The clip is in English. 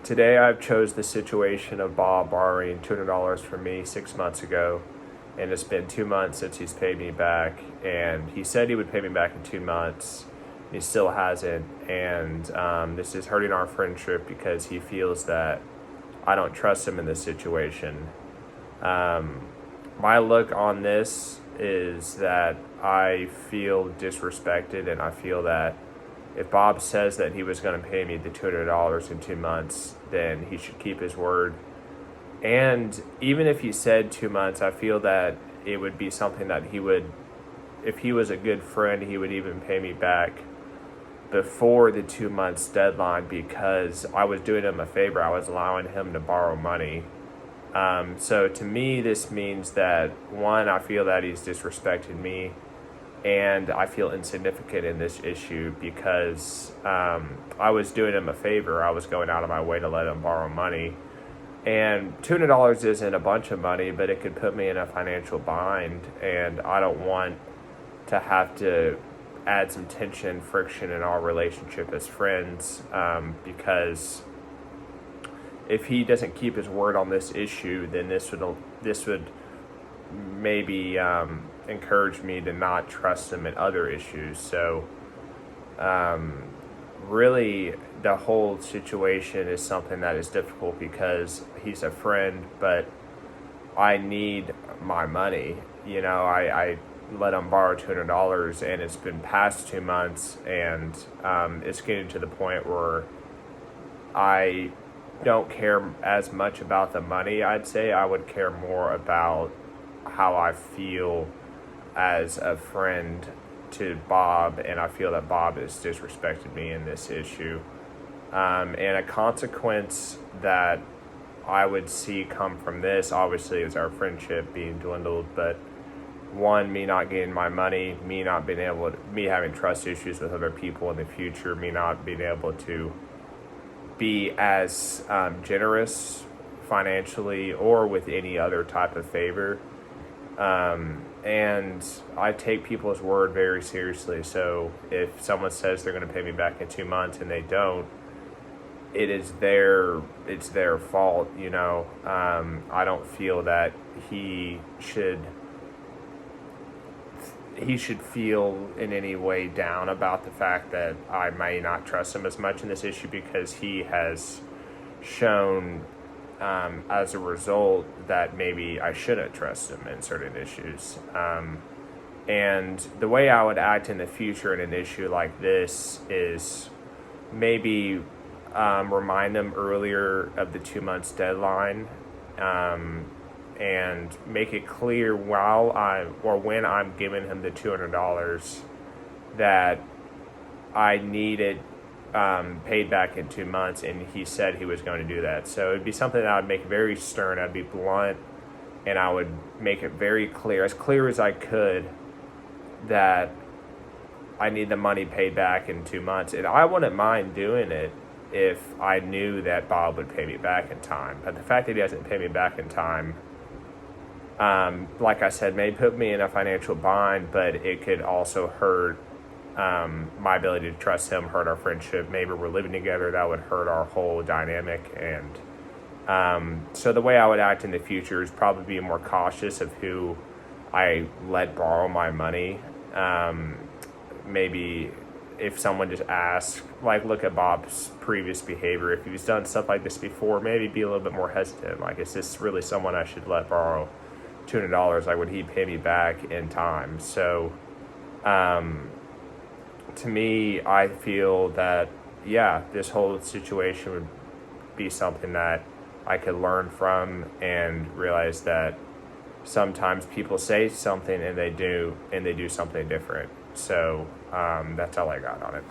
today I've chose the situation of Bob borrowing $200 from me 6 months ago, and it's been 2 months since he's paid me back, and he said he would pay me back in 2 months. He still hasn't, and this is hurting our friendship because he feels that I don't trust him in this situation. My look on this is that I feel disrespected, and I feel that if Bob says that he was going to pay me the $200 in 2 months, then he should keep his word. And even if he said 2 months, I feel that it would be something that he would, if he was a good friend, he would even pay me back before the 2 months deadline, because I was doing him a favor. I was allowing him to borrow money. So to me, this means that, one, I feel that he's disrespected me, and I feel insignificant in this issue because I was doing him a favor. I was going out of my way to let him borrow money. And $200 isn't a bunch of money, but it could put me in a financial bind, and I don't want to have to add some tension, friction in our relationship as friends, because if he doesn't keep his word on this issue, then this would maybe encourage me to not trust him in other issues. So really, the whole situation is something that is difficult because he's a friend, but I need my money. You know, I let him borrow $200, and it's been past 2 months, and it's getting to the point where I don't care as much about the money. I'd say I would care more about how I feel as a friend to Bob, and I feel that Bob has disrespected me in this issue. And a consequence that I would see come from this, obviously, is our friendship being dwindled, but one, me not getting my money, me having trust issues with other people in the future, me not being able to be as generous financially or with any other type of favor. And I take people's word very seriously. So if someone says they're going to pay me back in 2 months and they don't, it's their fault, you know. I don't feel that he should feel in any way down about the fact that I may not trust him as much in this issue, because he has shown as a result that maybe I shouldn't trust him in certain issues. And the way I would act in the future in an issue like this is maybe remind him earlier of the 2 months deadline, and make it clear when I'm giving him the $200 that I need it paid back in 2 months, and he said he was going to do that. So it'd be something that I would make very stern. I'd be blunt, and I would make it very clear as I could, that I need the money paid back in 2 months. And I wouldn't mind doing it if I knew that Bob would pay me back in time. But the fact that he doesn't pay me back in time, like I said, may put me in a financial bind, but it could also hurt my ability to trust him, hurt our friendship. Maybe we're living together, that would hurt our whole dynamic. And so the way I would act in the future is probably be more cautious of who I let borrow my money. Maybe if someone just asks, like, look at Bob's previous behavior. If he's done stuff like this before, maybe be a little bit more hesitant. Like, is this really someone I should let borrow $200? Like, would he pay me back in time? So to me, I feel that, yeah, this whole situation would be something that I could learn from and realize that sometimes people say something and they do something different. So that's all I got on it.